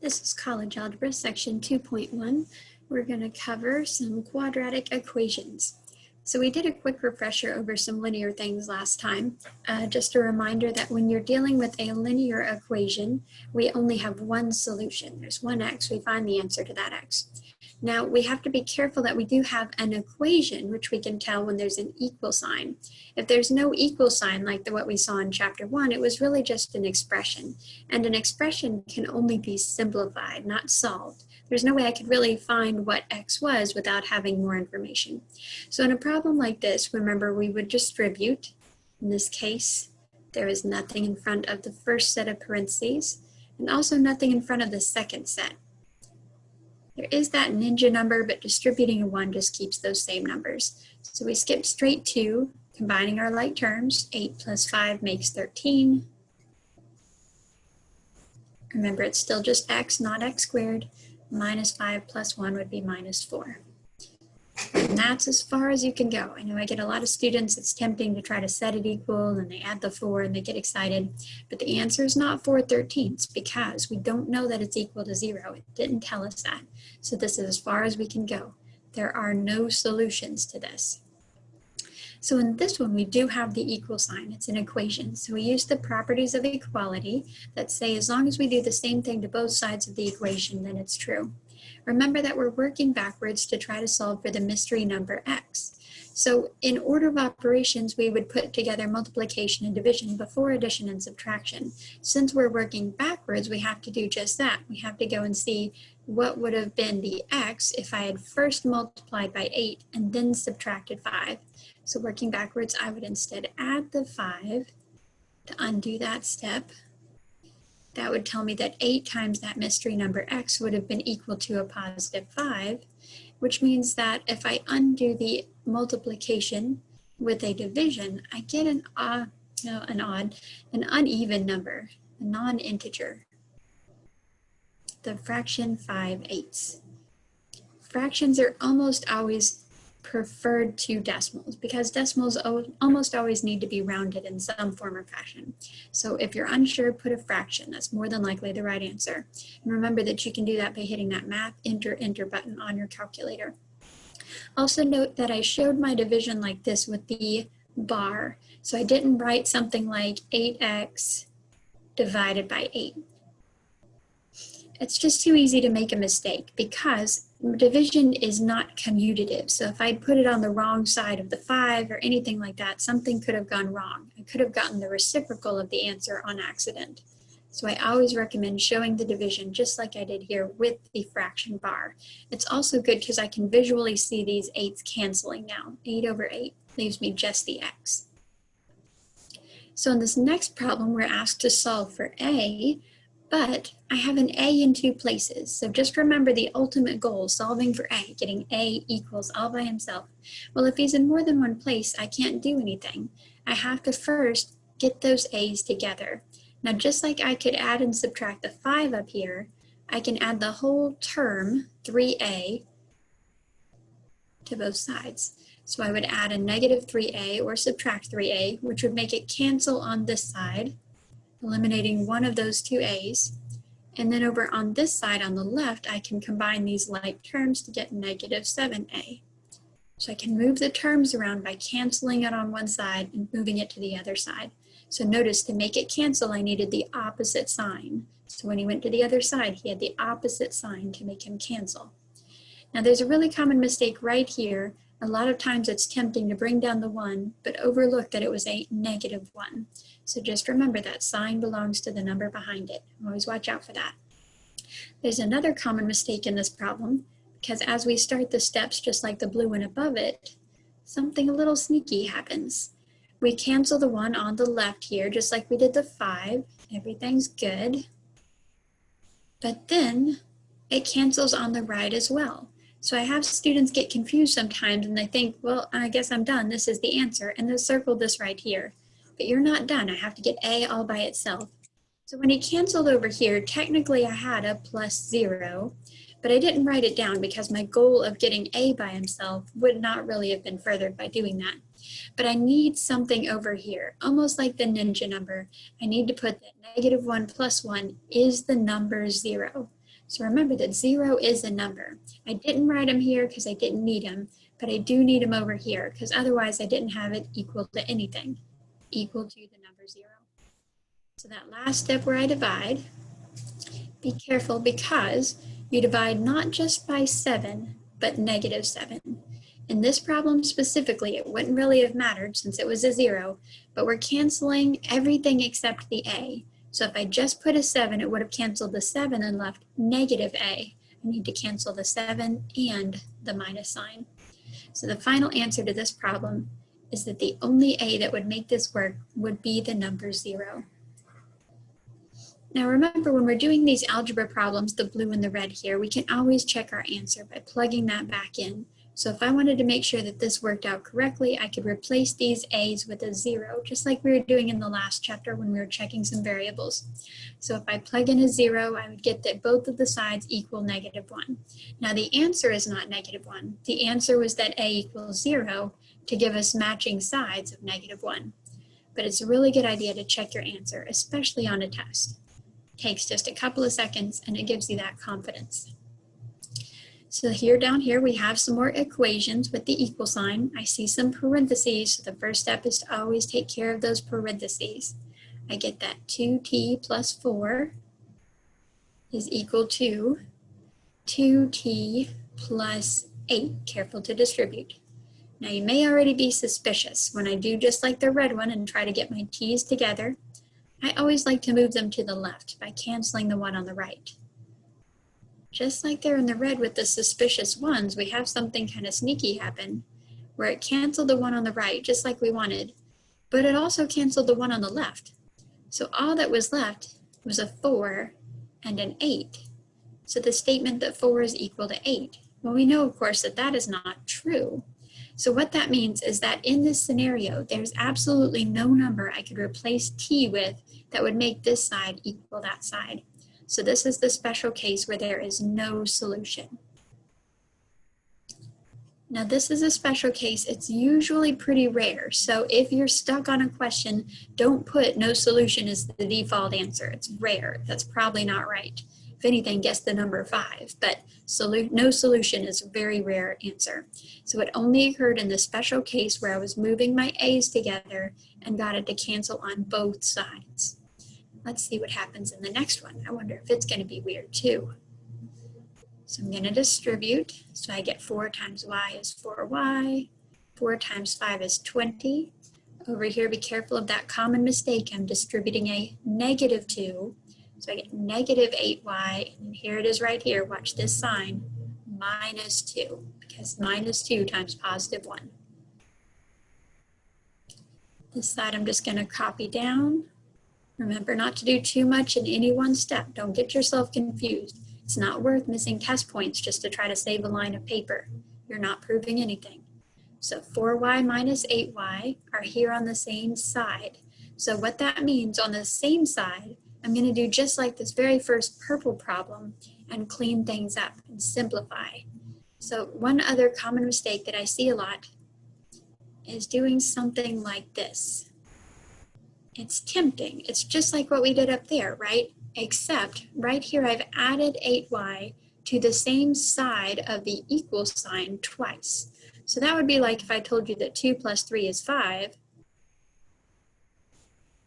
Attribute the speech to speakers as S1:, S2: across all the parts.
S1: This is College Algebra, section 2.1. We're going to cover some quadratic equations. So we did a quick refresher over some linear things last time. Just a reminder that when you're dealing with a linear equation, we only have one solution. There's one x, we find the answer to that x. Now we have to be careful that we do have an equation, which we can tell when there's an equal sign. If there's no equal sign like what we saw in chapter 1, it was really just an expression. And an expression can only be simplified, not solved. There's no way I could really find what x was without having more information. So in a problem like this, remember we would distribute. In this case, there is nothing in front of the first set of parentheses, and also nothing in front of the second set. There is that ninja number, but distributing a 1 just keeps those same numbers. So we skip straight to combining our like terms. 8 plus 5 makes 13. Remember, it's still just x, not x squared. Minus 5 plus 1 would be minus 4. And that's as far as you can go. I know I get a lot of students, it's tempting to try to set it equal, and they add the 4 and they get excited. But the answer is not 4/13 because we don't know that it's equal to 0. It didn't tell us that. So this is as far as we can go. There are no solutions to this. So in this one, we do have the equal sign. It's an equation. So we use the properties of equality that say as long as we do the same thing to both sides of the equation, then it's true. Remember that we're working backwards to try to solve for the mystery number x. So in order of operations, we would put together multiplication and division before addition and subtraction. Since we're working backwards, we have to do just that. We have to go and see what would have been the x if I had first multiplied by 8 and then subtracted 5. So working backwards, I would instead add the 5 to undo that step. That would tell me that 8 times that mystery number x would have been equal to a positive 5, which means that if I undo the multiplication with a division, I get an uneven number, a non-integer, the fraction 5/8. Fractions are almost always preferred to decimals because decimals almost always need to be rounded in some form or fashion. So if you're unsure, put a fraction. That's more than likely the right answer. And remember that you can do that by hitting that math enter button on your calculator. Also note that I showed my division like this with the bar. So I didn't write something like 8x divided by 8. It's just too easy to make a mistake because division is not commutative. So if I'd put it on the wrong side of the 5 or anything like that, something could have gone wrong. I could have gotten the reciprocal of the answer on accident. So I always recommend showing the division just like I did here with the fraction bar. It's also good because I can visually see these 8's canceling now. 8/8 leaves me just the x. So in this next problem, we're asked to solve for a, but I have an a in 2 places. So just remember the ultimate goal, solving for a, getting a equals all by himself. Well, if he's in more than one place, I can't do anything. I have to first get those a's together. Now, just like I could add and subtract the 5 up here, I can add the whole term, 3a, to both sides. So I would add a negative 3a or subtract 3a, which would make it cancel on this side, eliminating one of those 2 a's. And then over on this side on the left, I can combine these like terms to get negative 7a. So I can move the terms around by canceling it on one side and moving it to the other side. So notice to make it cancel, I needed the opposite sign. So when he went to the other side, he had the opposite sign to make him cancel. Now there's a really common mistake right here. A lot of times it's tempting to bring down the 1, but overlook that it was a negative 1. So just remember that sign belongs to the number behind it. Always watch out for that. There's another common mistake in this problem, because as we start the steps, just like the blue one above it, something a little sneaky happens. We cancel the 1 on the left here, just like we did the 5. Everything's good. But then it cancels on the right as well. So I have students get confused sometimes and they think, well, I guess I'm done. This is the answer. And they'll circle this right here. But you're not done. I have to get a all by itself. So when he canceled over here, technically I had a plus 0, but I didn't write it down because my goal of getting a by himself would not really have been furthered by doing that. But I need something over here, almost like the ninja number. I need to put that negative 1 plus 1 is the number 0. So remember that 0 is a number. I didn't write them here because I didn't need them, but I do need them over here because otherwise I didn't have it equal to anything, equal to the number 0. So that last step where I divide, be careful because you divide not just by 7, but -7. In this problem specifically, it wouldn't really have mattered since it was a 0, but we're canceling everything except the a. So if I just put a 7, it would have canceled the 7 and left -a. I need to cancel the 7 and the minus sign. So the final answer to this problem is that the only a that would make this work would be the number 0. Now remember, when we're doing these algebra problems, the blue and the red here, we can always check our answer by plugging that back in. So if I wanted to make sure that this worked out correctly, I could replace these a's with a 0, just like we were doing in the last chapter when we were checking some variables. So if I plug in a 0, I would get that both of the sides equal -1. Now the answer is not -1. The answer was that a equals 0 to give us matching sides of -1. But it's a really good idea to check your answer, especially on a test. Takes just a couple of seconds and it gives you that confidence. So here down here we have some more equations with the equal sign. I see some parentheses, so the first step is to always take care of those parentheses. I get that 2t plus 4 is equal to 2t plus 8. Careful to distribute. Now you may already be suspicious. When I do just like the red one and try to get my t's together, I always like to move them to the left by canceling the one on the right. Just like there in the red with the suspicious ones, we have something kind of sneaky happen where it canceled the one on the right just like we wanted, but it also canceled the one on the left. So all that was left was a 4 and an 8. So the statement that 4 is equal to 8. Well, we know, of course, that that is not true. So what that means is that in this scenario, there's absolutely no number I could replace t with that would make this side equal that side. So this is the special case where there is no solution. Now this is a special case. It's usually pretty rare. So if you're stuck on a question, don't put no solution as the default answer. It's rare. That's probably not right. If anything, guess the number 5, but no solution is a very rare answer. So it only occurred in the special case where I was moving my a's together and got it to cancel on both sides. Let's see what happens in the next one. I wonder if it's going to be weird too. So I'm going to distribute. So I get 4 times y is 4y. 4 times 5 is 20. Over here, be careful of that common mistake. I'm distributing a -2. So I get -8y, and here it is right here. Watch this sign, -2, because -2 times +1. This side I'm just going to copy down. Remember not to do too much in any one step. Don't get yourself confused. It's not worth missing test points just to try to save a line of paper. You're not proving anything. So 4y minus 8y are here on the same side. So what that means, on the same side, I'm going to do just like this very first purple problem and clean things up and simplify. So one other common mistake that I see a lot is doing something like this. It's tempting. It's just like what we did up there, right? Except right here I've added 8y to the same side of the equal sign twice. So that would be like if I told you that 2 plus 3 is 5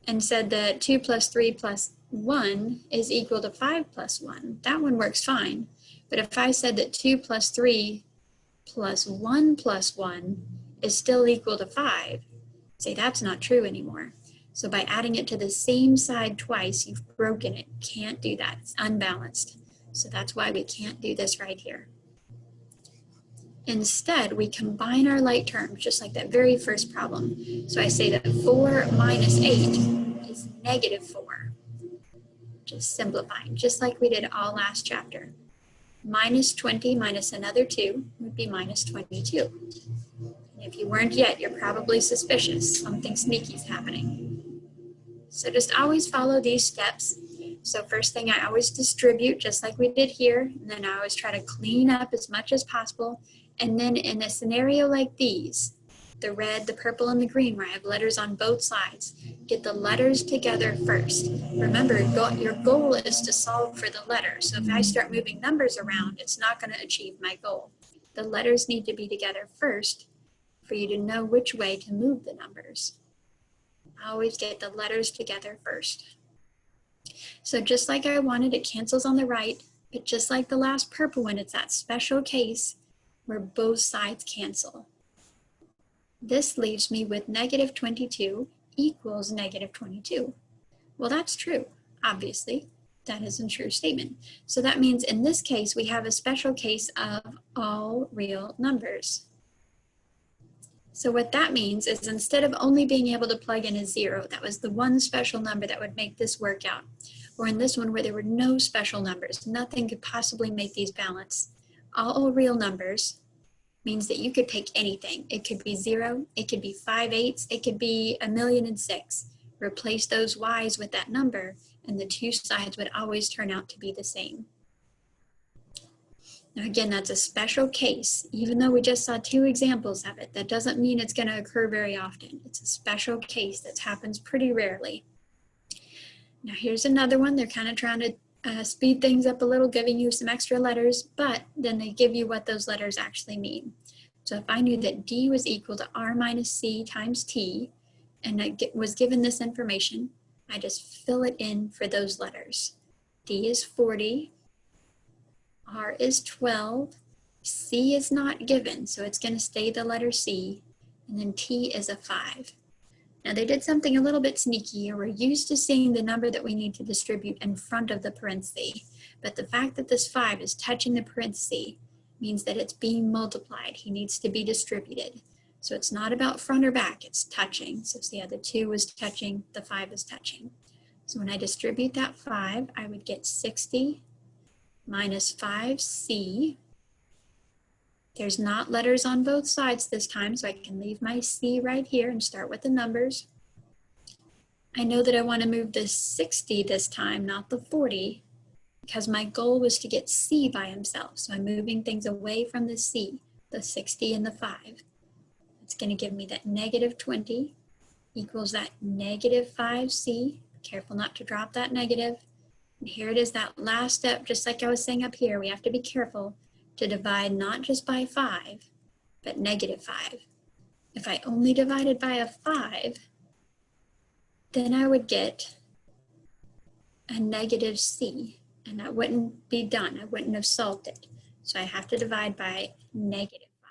S1: and said that 2 plus 3 plus 1 is equal to 5 plus 1. That one works fine. But if I said that 2 plus 3 plus 1 plus 1 is still equal to 5, say that's not true anymore. So by adding it to the same side twice, you've broken it. Can't do that. It's unbalanced. So that's why we can't do this right here. Instead, we combine our like terms, just like that very first problem. So I say that 4 minus 8 is -4. Just simplifying, just like we did all last chapter. Minus 20 minus another 2 would be minus 22. And if you weren't yet, you're probably suspicious. Something sneaky is happening. So just always follow these steps. So first thing, I always distribute just like we did here. And then I always try to clean up as much as possible. And then in a scenario like these, the red, the purple, and the green, where I have letters on both sides. Get the letters together first. Remember, your goal is to solve for the letters. So if I start moving numbers around, it's not going to achieve my goal. The letters need to be together first for you to know which way to move the numbers. Always get the letters together first. So just like I wanted, it cancels on the right, but just like the last purple one, it's that special case where both sides cancel. This leaves me with negative 22 equals negative 22. Well, that's true, obviously. That is a true statement. So that means in this case, we have a special case of all real numbers. So what that means is instead of only being able to plug in a 0, that was the one special number that would make this work out, or in this one where there were no special numbers, nothing could possibly make these balance. All real numbers means that you could take anything. It could be 0, it could be 5/8, it could be 1,000,006. Replace those y's with that number, and the two sides would always turn out to be the same. Now again, that's a special case. Even though we just saw 2 examples of it, that doesn't mean it's going to occur very often. It's a special case that happens pretty rarely. Now here's another one. They're kind of trying to speed things up a little, giving you some extra letters, but then they give you what those letters actually mean. So if I knew that D was equal to R minus C times T, and I was given this information, I just fill it in for those letters. D is 40, R is 12, C is not given, so it's going to stay the letter C, and then T is a 5. Now they did something a little bit sneaky. We're used to seeing the number that we need to distribute in front of the parenthesis, but the fact that this 5 is touching the parenthesis means that it's being multiplied. He needs to be distributed. So it's not about front or back, it's touching. So see how the 2 is touching, the 5 is touching. So when I distribute that 5, I would get 60 minus 5C. There's not letters on both sides this time, so I can leave my C right here and start with the numbers. I know that I want to move the 60 this time, not the 40, because my goal was to get C by himself. So I'm moving things away from the C, the 60 and the 5. It's going to give me that negative 20 equals that negative 5C. Careful not to drop that negative. And here it is, that last step, just like I was saying up here, we have to be careful to divide not just by 5, but negative 5. If I only divided by a 5, then I would get a negative C, and that wouldn't be done. I wouldn't have solved it. So I have to divide by negative 5.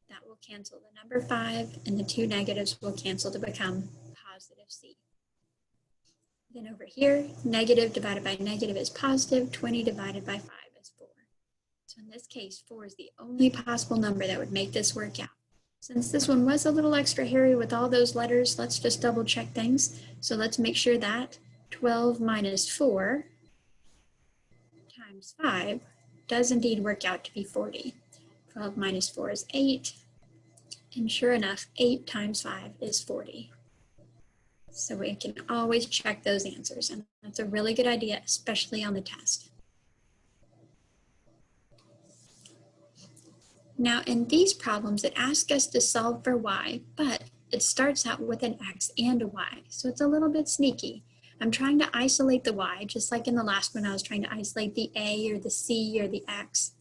S1: That will cancel the number 5, and the 2 negatives will cancel to become positive C. Then over here, negative divided by negative is positive, 20 divided by 5 is 4. So in this case, 4 is the only possible number that would make this work out. Since this one was a little extra hairy with all those letters, let's just double check things. So let's make sure that 12 minus 4 times 5 does indeed work out to be 40. 12 minus 4 is 8, and sure enough, 8 times 5 is 40. So we can always check those answers, and that's a really good idea, especially on the test. Now in these problems, it asks us to solve for y, but it starts out with an x and a y, so it's a little bit sneaky. I'm trying to isolate the y, just like in the last one I was trying to isolate the a or the c or the x,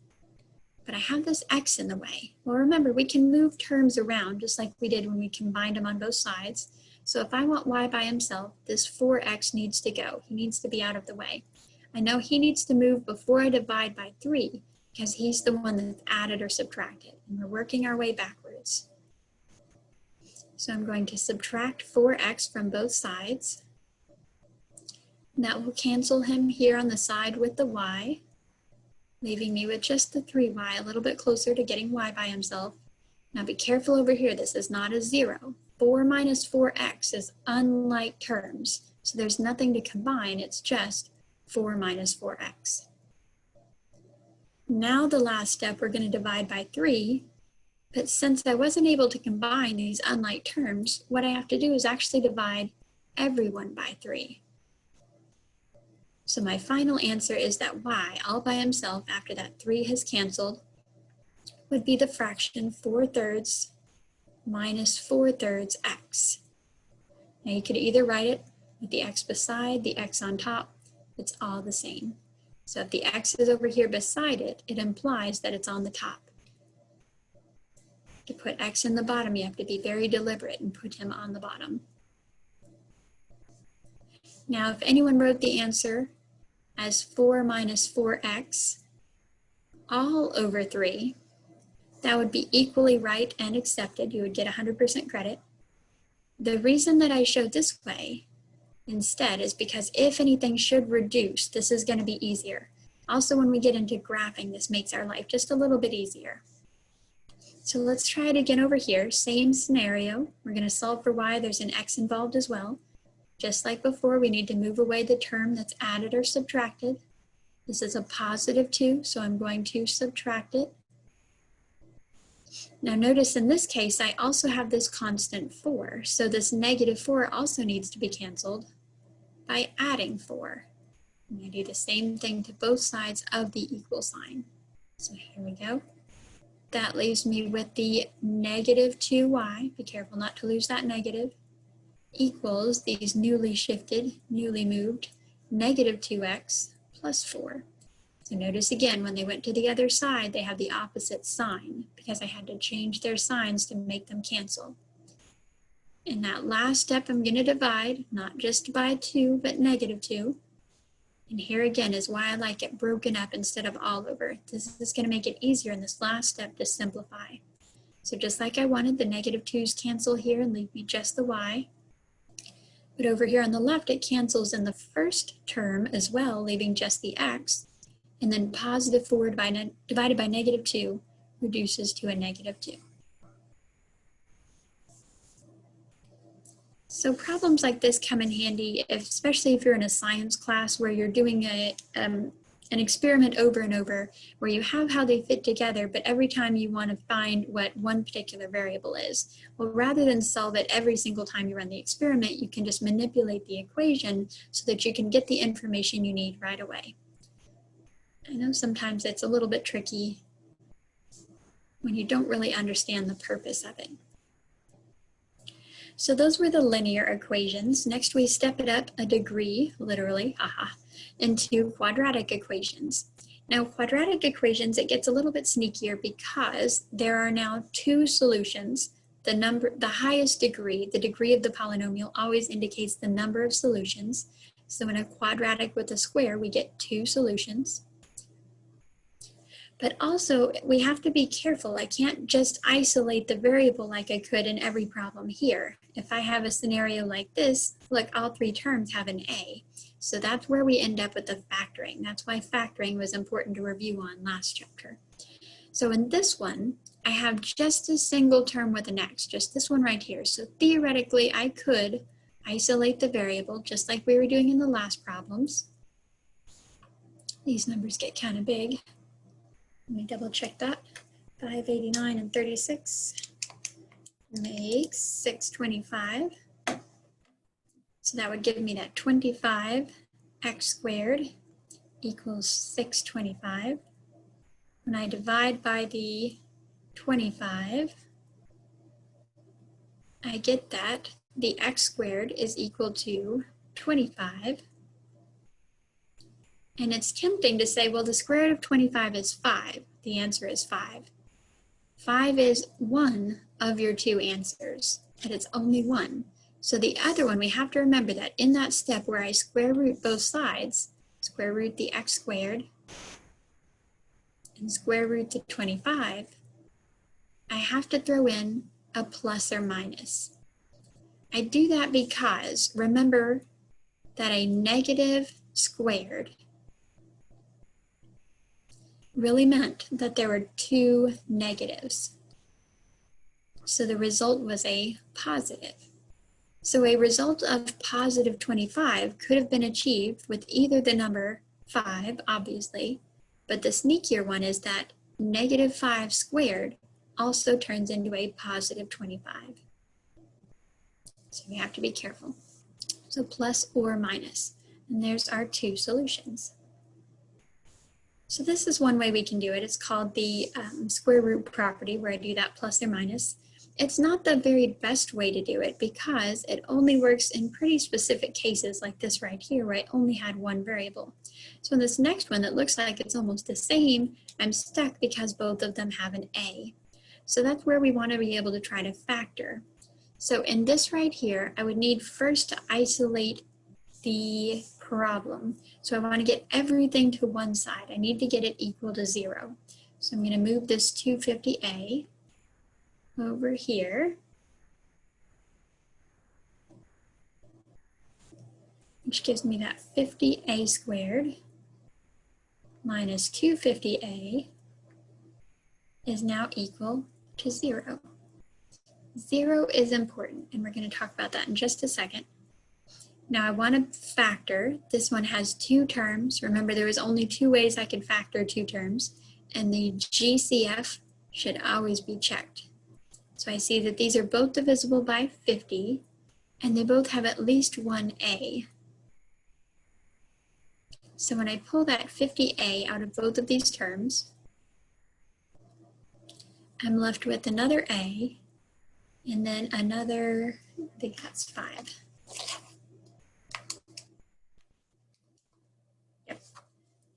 S1: but I have this x in the way. Well, remember, we can move terms around just like we did when we combined them on both sides. So if I want y by himself, this 4x needs to go. He needs to be out of the way. I know he needs to move before I divide by 3, because he's the one that's added or subtracted, and we're working our way backwards. So I'm going to subtract 4x from both sides. And that will cancel him here on the side with the y, leaving me with just the 3y, a little bit closer to getting y by himself. Now be careful over here, this is not a 0. 4 minus 4x is unlike terms, so there's nothing to combine, it's just 4 minus 4x. Now the last step, we're going to divide by 3, but since I wasn't able to combine these unlike terms, what I have to do is actually divide everyone by 3. So my final answer is that y, all by himself, after that 3 has canceled, would be the fraction 4/3 minus 4/3 x. Now you could either write it with the x beside, the x on top. It's all the same. So if the x is over here beside it, it implies that it's on the top. To put x in the bottom, you have to be very deliberate and put him on the bottom. Now, if anyone wrote the answer as 4 minus 4x all over 3, that would be equally right and accepted. You would get 100% credit. The reason that I showed this way instead is because if anything should reduce, this is going to be easier. Also, when we get into graphing, this makes our life just a little bit easier. So let's try it again over here. Same scenario. We're going to solve for y. There's an x involved as well. Just like before, we need to move away the term that's added or subtracted. This is a positive 2, so I'm going to subtract it. Now notice in this case, I also have this constant 4, so this negative 4 also needs to be canceled by adding 4. I'm going to do the same thing to both sides of the equal sign. So here we go. That leaves me with the negative 2y, be careful not to lose that negative, equals these newly shifted, newly moved, negative 2x plus 4. So notice again, when they went to the other side, they have the opposite sign because I had to change their signs to make them cancel. In that last step, I'm going to divide, not just by 2, but negative 2. And here again is why I like it broken up instead of all over. This is going to make it easier in this last step to simplify. So just like I wanted, the negative 2's cancel here and leave me just the y. But over here on the left, it cancels in the first term as well, leaving just the x. And then positive 4 divided by negative 2 reduces to a negative 2. So problems like this come in handy, especially if you're in a science class where you're doing an experiment over and over, where you have how they fit together, but every time you want to find what one particular variable is. Well, rather than solve it every single time you run the experiment, you can just manipulate the equation so that you can get the information you need right away. I know sometimes it's a little bit tricky when you don't really understand the purpose of it. So those were the linear equations. Next we step it up a degree, literally, into quadratic equations. Now quadratic equations, it gets a little bit sneakier because there are now 2 solutions. The highest degree, the degree of the polynomial, always indicates the number of solutions. So in a quadratic with a square, we get 2 solutions. But also, we have to be careful. I can't just isolate the variable like I could in every problem here. If I have a scenario like this, look, all 3 terms have an a. So that's where we end up with the factoring. That's why factoring was important to review on last chapter. So in this one, I have just a single term with an x, just this one right here. So theoretically, I could isolate the variable just like we were doing in the last problems. These numbers get kind of big. Let me double check that. 589 and 36 makes 625. So that would give me that 25x squared equals 625. When I divide by the 25, I get that the x squared is equal to 25. And it's tempting to say, well, the square root of 25 is 5. The answer is 5. 5 is one of your 2 answers, but it's only one. So the other one, we have to remember that in that step where I square root both sides, square root the x squared and square root the 25, I have to throw in a plus or minus. I do that because remember that a negative squared really meant that there were 2 negatives. So the result was a positive. So a result of positive 25 could have been achieved with either the number 5, obviously, but the sneakier one is that negative 5 squared also turns into a positive 25. So we have to be careful. So plus or minus, and there's our 2 solutions. So this is one way we can do it. It's called the square root property, where I do that plus or minus. It's not the very best way to do it because it only works in pretty specific cases like this right here where I only had one variable. So in this next one that looks like it's almost the same, I'm stuck because both of them have an a. So that's where we want to be able to try to factor. So in this right here, I would need first to isolate the problem. So I want to get everything to one side. I need to get it equal to 0. So I'm going to move this 250a over here, which gives me that 50a squared minus 250a is now equal to 0. 0 is important, and we're going to talk about that in just a second. Now I want to factor. This one has two terms. Remember, there was only two ways I could factor two terms, and the GCF should always be checked. So I see that these are both divisible by 50, and they both have at least one a. So when I pull that 50a out of both of these terms, I'm left with another a, and then another, I think that's 5. Yep,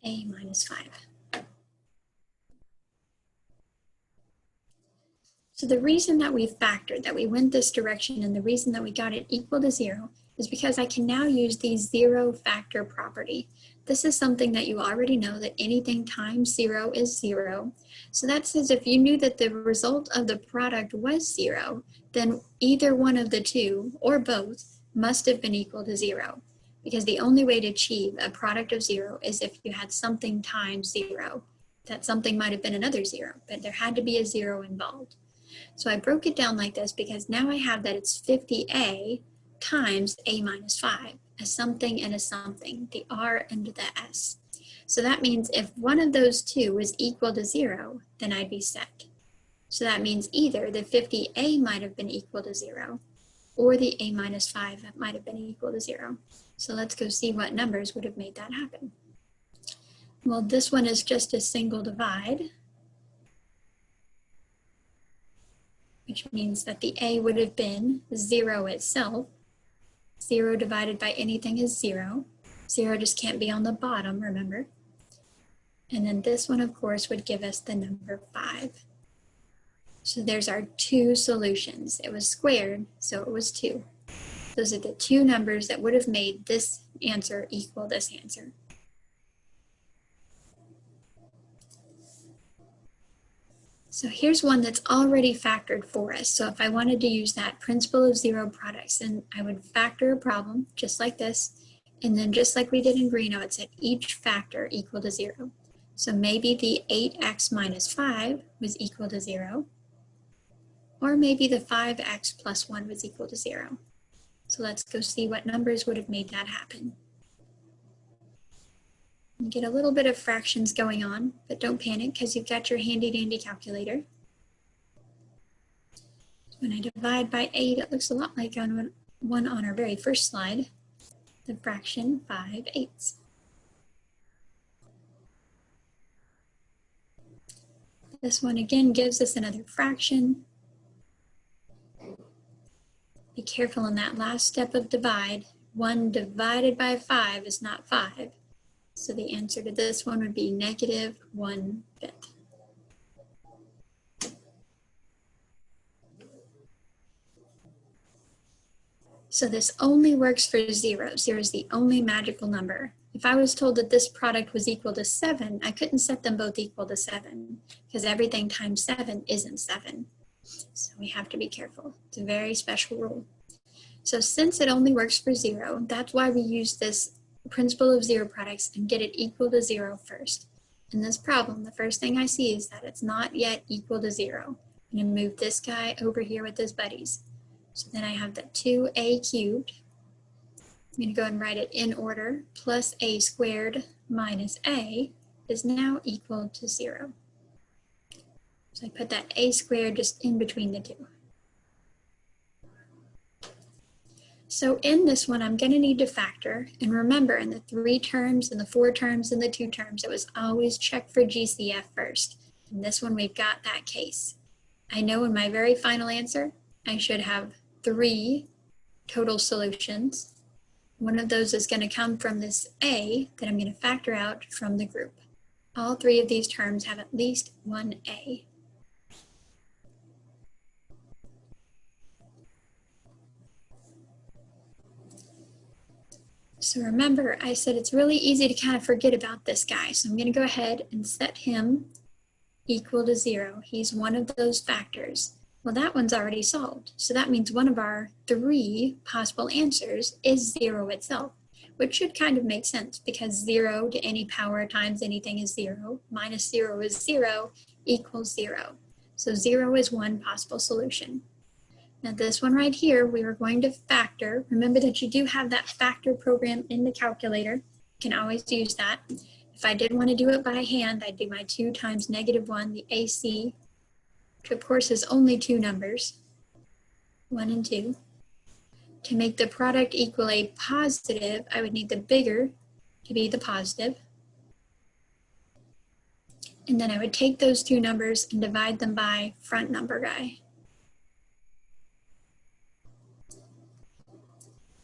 S1: a minus 5. So the reason that we factored, that we went this direction, and the reason that we got it equal to 0 is because I can now use the 0 factor property. This is something that you already know, that anything times 0 is 0. So that says if you knew that the result of the product was 0, then either one of the two, or both, must have been equal to 0. Because the only way to achieve a product of 0 is if you had something times 0. That something might have been another 0, but there had to be a 0 involved. So I broke it down like this because now I have that it's 50a times a minus 5, a something and a something, the r and the s. So that means if one of those two was equal to 0, then I'd be set. So that means either the 50a might have been equal to 0, or the a minus 5 might have been equal to 0. So let's go see what numbers would have made that happen. Well, this one is just a single divide, which means that the a would have been 0 itself. 0 divided by anything is 0. 0 just can't be on the bottom, remember? And then this one, of course, would give us the number 5. So there's our two solutions. It was squared, so it was 2. Those are the two numbers that would have made this answer equal this answer. So here's one that's already factored for us. So if I wanted to use that principle of zero products, then I would factor a problem just like this. And then just like we did in green, I would set each factor equal to 0. So maybe the 8x minus 5 was equal to 0. Or maybe the 5x plus 1 was equal to 0. So let's go see what numbers would have made that happen. You get a little bit of fractions going on, but don't panic because you've got your handy dandy calculator. When I divide by 8, it looks a lot like one on our very first slide, the fraction 5/8. This one again gives us another fraction. Be careful in that last step of divide. 1 divided by 5 is not 5. So the answer to this one would be -1/5. So this only works for 0. 0 is the only magical number. If I was told that this product was equal to 7, I couldn't set them both equal to 7 because everything times 7 isn't 7. So we have to be careful. It's a very special rule. So since it only works for 0, that's why we use this principle of zero products and get it equal to 0 first. In this problem, the first thing I see is that it's not yet equal to 0. I'm going to move this guy over here with his buddies. So then I have the 2a cubed. I'm going to go and write it in order. Plus a squared minus a is now equal to 0. So I put that a squared just in between the two. So in this one, I'm going to need to factor. And remember, in the 3 terms, and the 4 terms, and the 2 terms, it was always check for GCF first. In this one, we've got that case. I know in my very final answer, I should have 3 total solutions. One of those is going to come from this A that I'm going to factor out from the group. All 3 of these terms have at least one A. So remember, I said it's really easy to kind of forget about this guy. So I'm going to go ahead and set him equal to 0. He's one of those factors. Well, that one's already solved. So that means one of our 3 possible answers is 0 itself, which should kind of make sense because 0 to any power times anything is 0, minus 0 is 0, equals 0. So 0 is one possible solution. Now this one right here, we were going to factor. Remember that you do have that factor program in the calculator. You can always use that. If I did want to do it by hand, I'd do my 2 times -1, the AC, which of course is only 2 numbers, 1 and 2. To make the product equal a positive, I would need the bigger to be the positive. And then I would take those 2 numbers and divide them by front number guy.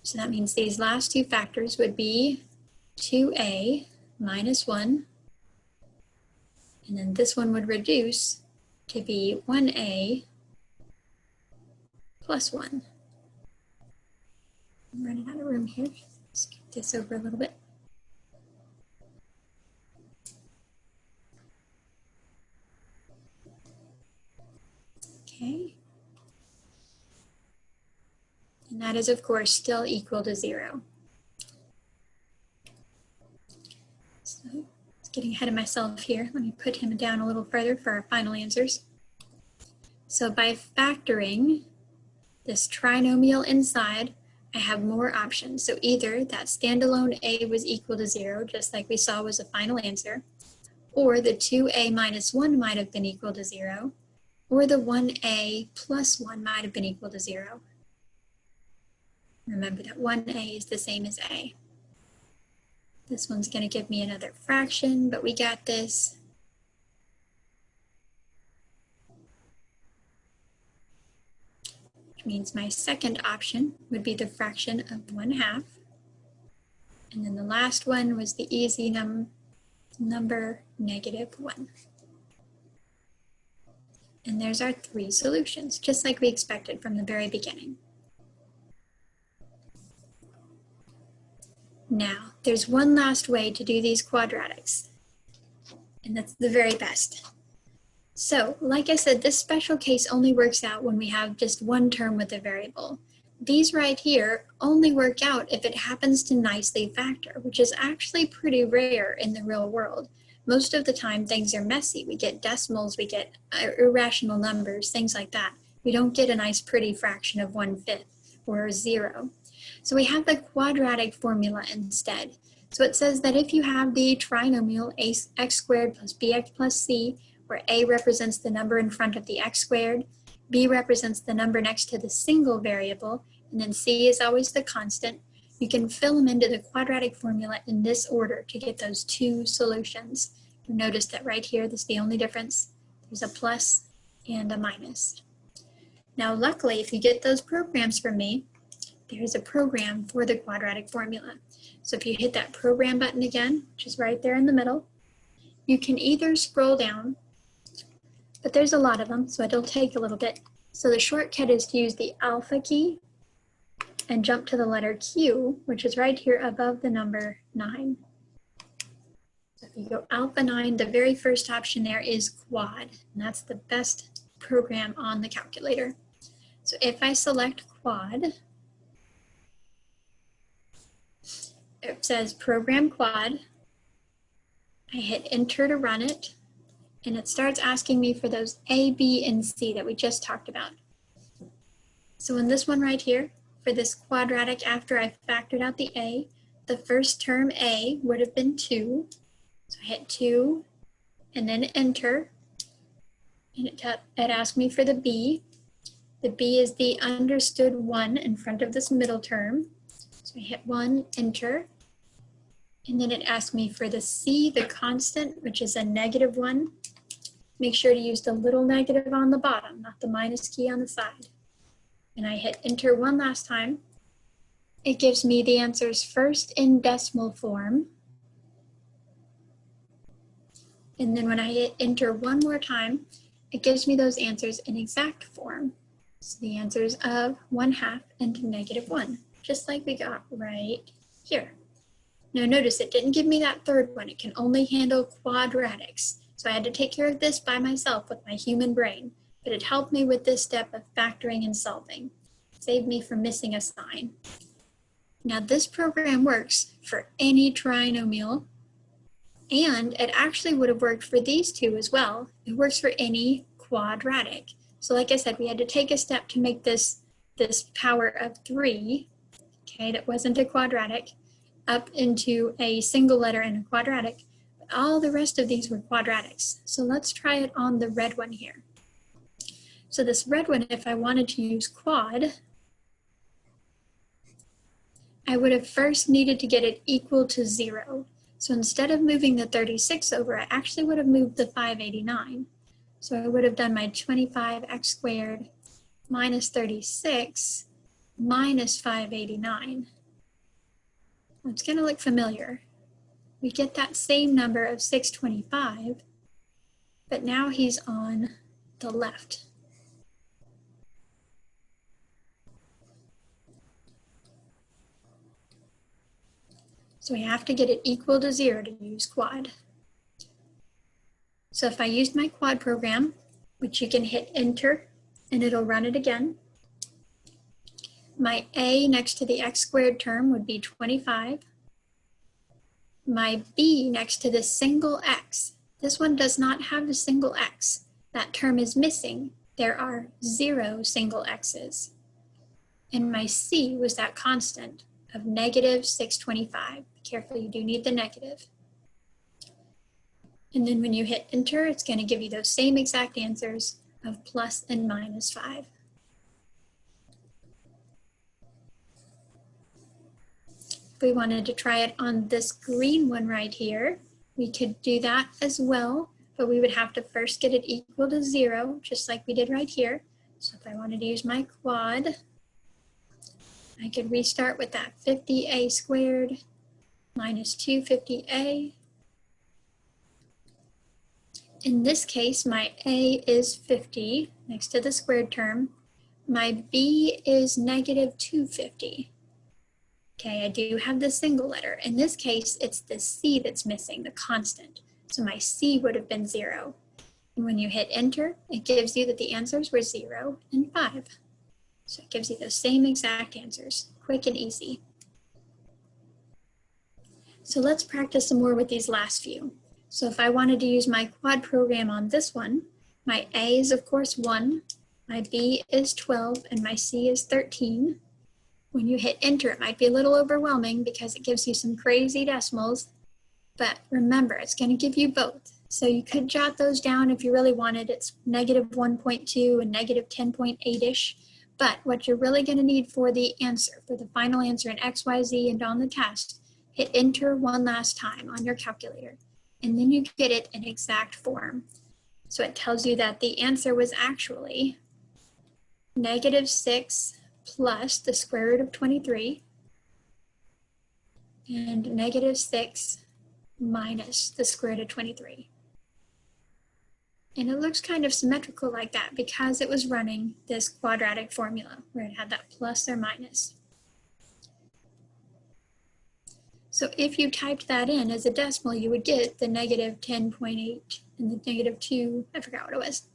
S1: So that means these last 2 factors would be 2a minus 1. And then this one would reduce to be 1a plus 1. I'm running out of room here. Let's get this over a little bit. Okay. And that is, of course, still equal to 0. So, it's getting ahead of myself here. Let me put him down a little further for our final answers. So by factoring this trinomial inside, I have more options. So either that standalone a was equal to 0, just like we saw was the final answer, or the 2a minus 1 might have been equal to 0, or the 1a plus 1 might have been equal to 0. Remember that 1a is the same as a. This one's going to give me another fraction, but we got this. Which means my second option would be the fraction of 1/2. And then the last one was the easy number -1. And there's our 3 solutions, just like we expected from the very beginning. Now, there's one last way to do these quadratics, and that's the very best. So, like I said, this special case only works out when we have just one term with a variable. These right here only work out if it happens to nicely factor, which is actually pretty rare in the real world. Most of the time, things are messy. We get decimals, we get irrational numbers, things like that. We don't get a nice pretty fraction of 1/5 or 0. So we have the quadratic formula instead. So it says that if you have the trinomial x squared plus bx plus c, where a represents the number in front of the x squared, b represents the number next to the single variable, and then c is always the constant, you can fill them into the quadratic formula in this order to get those 2 solutions. You'll notice that right here, this is the only difference. There's a plus and a minus. Now, luckily, if you get those programs from me, there's a program for the quadratic formula. So if you hit that program button again, which is right there in the middle, you can either scroll down, but there's a lot of them, so it'll take a little bit. So the shortcut is to use the alpha key and jump to the letter Q, which is right here above the number 9. So if you go alpha 9, the very first option there is quad, and that's the best program on the calculator. So if I select quad, it says program quad. I hit enter to run it, and it starts asking me for those A, B, and C that we just talked about. So in this one right here, for this quadratic, after I factored out the A, the first term A would have been 2. So I hit 2 and then enter, and it asked me for the B. The B is the understood 1 in front of this middle term. So I hit 1, enter, and then it asked me for the C, the constant, which is a -1. make sure to use the little negative on the bottom, not the minus key on the side. And I hit enter one last time. It gives me the answers first in decimal form. And then when I hit enter one more time, it gives me those answers in exact form. So the answers of 1/2 and -1, just like we got right here. Now notice it didn't give me that third one. It can only handle quadratics. So I had to take care of this by myself with my human brain, but it helped me with this step of factoring and solving. It saved me from missing a sign. Now this program works for any trinomial, and it actually would have worked for these two as well. It works for any quadratic. So like I said, we had to take a step to make this power of 3, okay, that wasn't a quadratic, up into a single letter and a quadratic. But all the rest of these were quadratics. So let's try it on the red one here. So this red one, if I wanted to use quad, I would have first needed to get it equal to 0. So instead of moving the 36 over, I actually would have moved the 589. So I would have done my 25x squared minus 36 minus 589. It's going to look familiar. We get that same number of 625, but now he's on the left. So we have to get it equal to 0 to use quad. So if I used my quad program, which you can hit enter and it'll run it again, my a next to the x squared term would be 25. My b next to the single x, this one does not have a single x. That term is missing. There are 0 single x's. And my c was that constant of -625. Be careful, you do need the negative. And then when you hit enter, it's going to give you those same exact answers of plus and minus 5. If we wanted to try it on this green one right here, we could do that as well, but we would have to first get it equal to 0, just like we did right here. So if I wanted to use my quad, I could restart with that 50a squared minus 250a. In this case, my a is 50 next to the squared term. My b is -250. Okay, I do have the single letter. In this case, it's the c that's missing, the constant. So my c would have been 0. And when you hit enter, it gives you that the answers were 0 and 5. So it gives you those same exact answers, quick and easy. So let's practice some more with these last few. So if I wanted to use my quad program on this one, my a is of course 1, my b is 12, and my c is 13. When you hit enter, it might be a little overwhelming because it gives you some crazy decimals, but remember, it's going to give you both. So you could jot those down if you really wanted. It's -1.2 and -10.8-ish. But what you're really going to need for the answer, for the final answer in X, Y, Z, and on the test, hit enter one last time on your calculator, and then you get it in exact form. So it tells you that the answer was actually -6 plus the square root of 23 and -6 minus the square root of 23. And it looks kind of symmetrical like that because it was running this quadratic formula where it had that plus or minus. So if you typed that in as a decimal, you would get the -10.8 and the -2, I forgot what it was.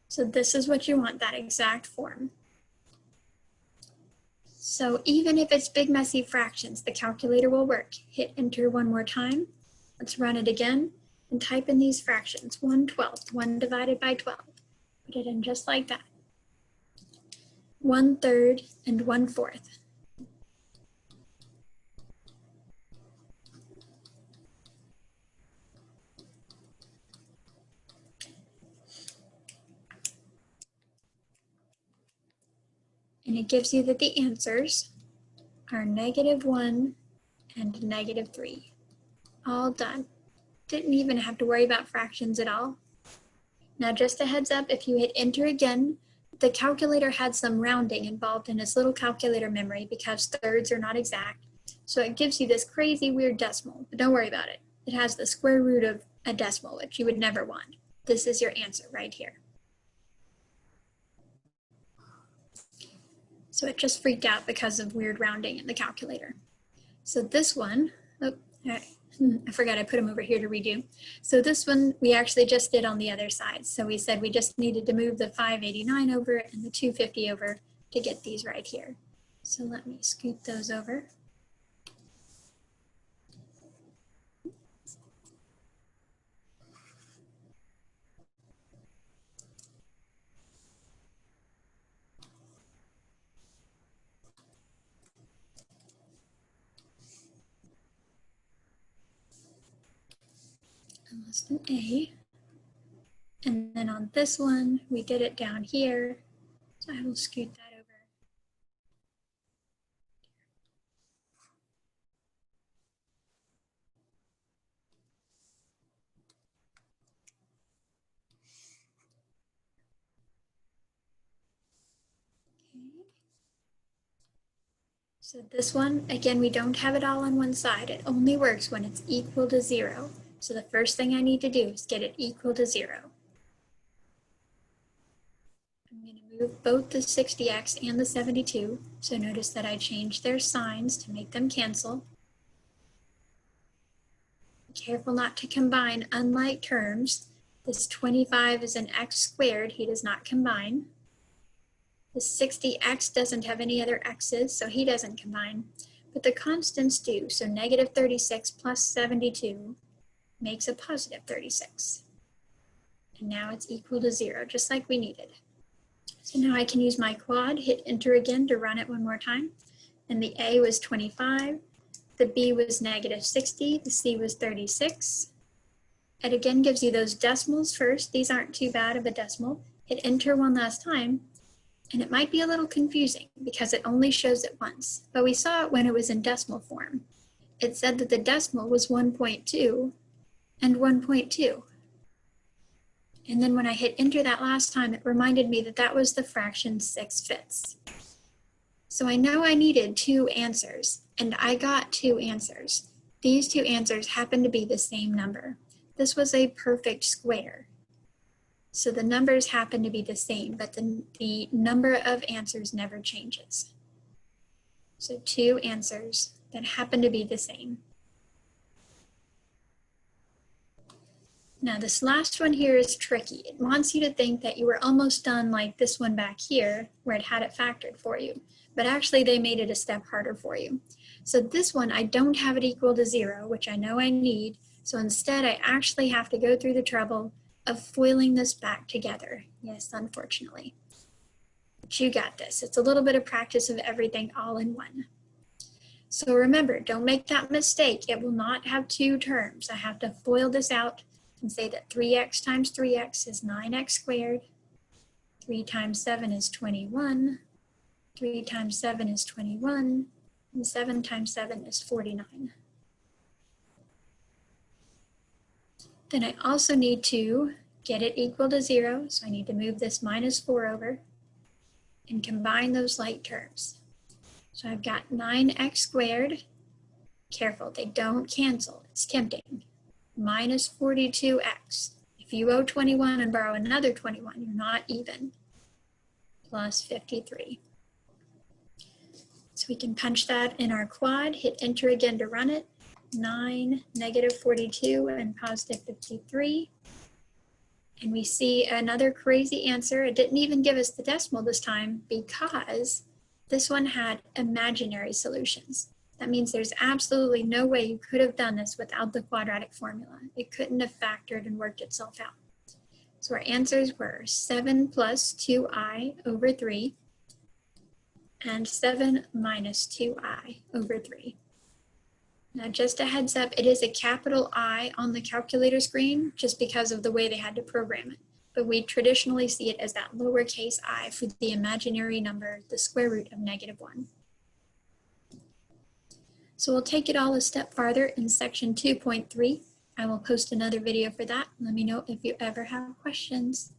S1: So this is what you want, that exact form. So even if it's big messy fractions, the calculator will work. Hit enter one more time. Let's run it again and type in these fractions. 1/12, 1 divided by 12. Put it in just like that. 1/3 and 1/4. And it gives you that the answers are -1 and -3. All done. Didn't even have to worry about fractions at all. Now just a heads up, if you hit enter again, the calculator had some rounding involved in its little calculator memory because thirds are not exact. So it gives you this crazy weird decimal, but don't worry about it. It has the square root of a decimal, which you would never want. This is your answer right here. So it just freaked out because of weird rounding in the calculator. So this one, I forgot I put them over here to redo. So this one we actually just did on the other side. So we said we just needed to move the 589 over and the 250 over to get these right here. So let me scoot those over. Almost an A. And then on this one, we did it down here. So I will scoot that over. Okay. So this one, again, we don't have it all on one side. It only works when it's equal to 0. So the first thing I need to do is get it equal to 0. I'm going to move both the 60x and the 72. So notice that I changed their signs to make them cancel. Be careful not to combine unlike terms. This 25 is an x squared. He does not combine. The 60x doesn't have any other x's, so he doesn't combine. But the constants do. So negative 36 plus 72 makes a positive 36. And now it's equal to 0, just like we needed. So now I can use my quad, hit enter again to run it one more time. And the A was 25, the B was negative 60, the C was 36. It again gives you those decimals first. These aren't too bad of a decimal. Hit enter one last time, and it might be a little confusing because it only shows it once. But we saw it when it was in decimal form. It said that the decimal was 1.2 and 1.2. And then when I hit enter that last time, it reminded me that that was the fraction 6/5. So I know I needed 2 answers, and I got 2 answers. These 2 answers happen to be the same number. This was a perfect square. So the numbers happen to be the same, but the number of answers never changes. So 2 answers that happen to be the same. Now this last one here is tricky. It wants you to think that you were almost done like this one back here where it had it factored for you, but actually they made it a step harder for you. So this one, I don't have it equal to 0, which I know I need. So instead I actually have to go through the trouble of foiling this back together. Yes, unfortunately. But you got this. It's a little bit of practice of everything all in one. So remember, don't make that mistake. It will not have 2 terms. I have to FOIL this out and say that 3x times 3x is 9x squared. 3 times 7 is 21. 3 times 7 is 21. And 7 times 7 is 49. Then I also need to get it equal to 0. So I need to move this minus 4 over and combine those like terms. So I've got 9x squared. Careful, they don't cancel. It's tempting. Minus 42x. If you owe 21 and borrow another 21, you're not even. Plus 53. So we can punch that in our quad, hit enter again to run it. 9, negative 42, and positive 53. And we see another crazy answer. It didn't even give us the decimal this time because this one had imaginary solutions. That means there's absolutely no way you could have done this without the quadratic formula. It couldn't have factored and worked itself out. So our answers were 7 plus 2i over 3 and 7 minus 2i over 3. Now just a heads up, it is a capital I on the calculator screen just because of the way they had to program it. But we traditionally see it as that lowercase I for the imaginary number, the square root of -1. So we'll take it all a step farther in section 2.3. I will post another video for that. Let me know if you ever have questions.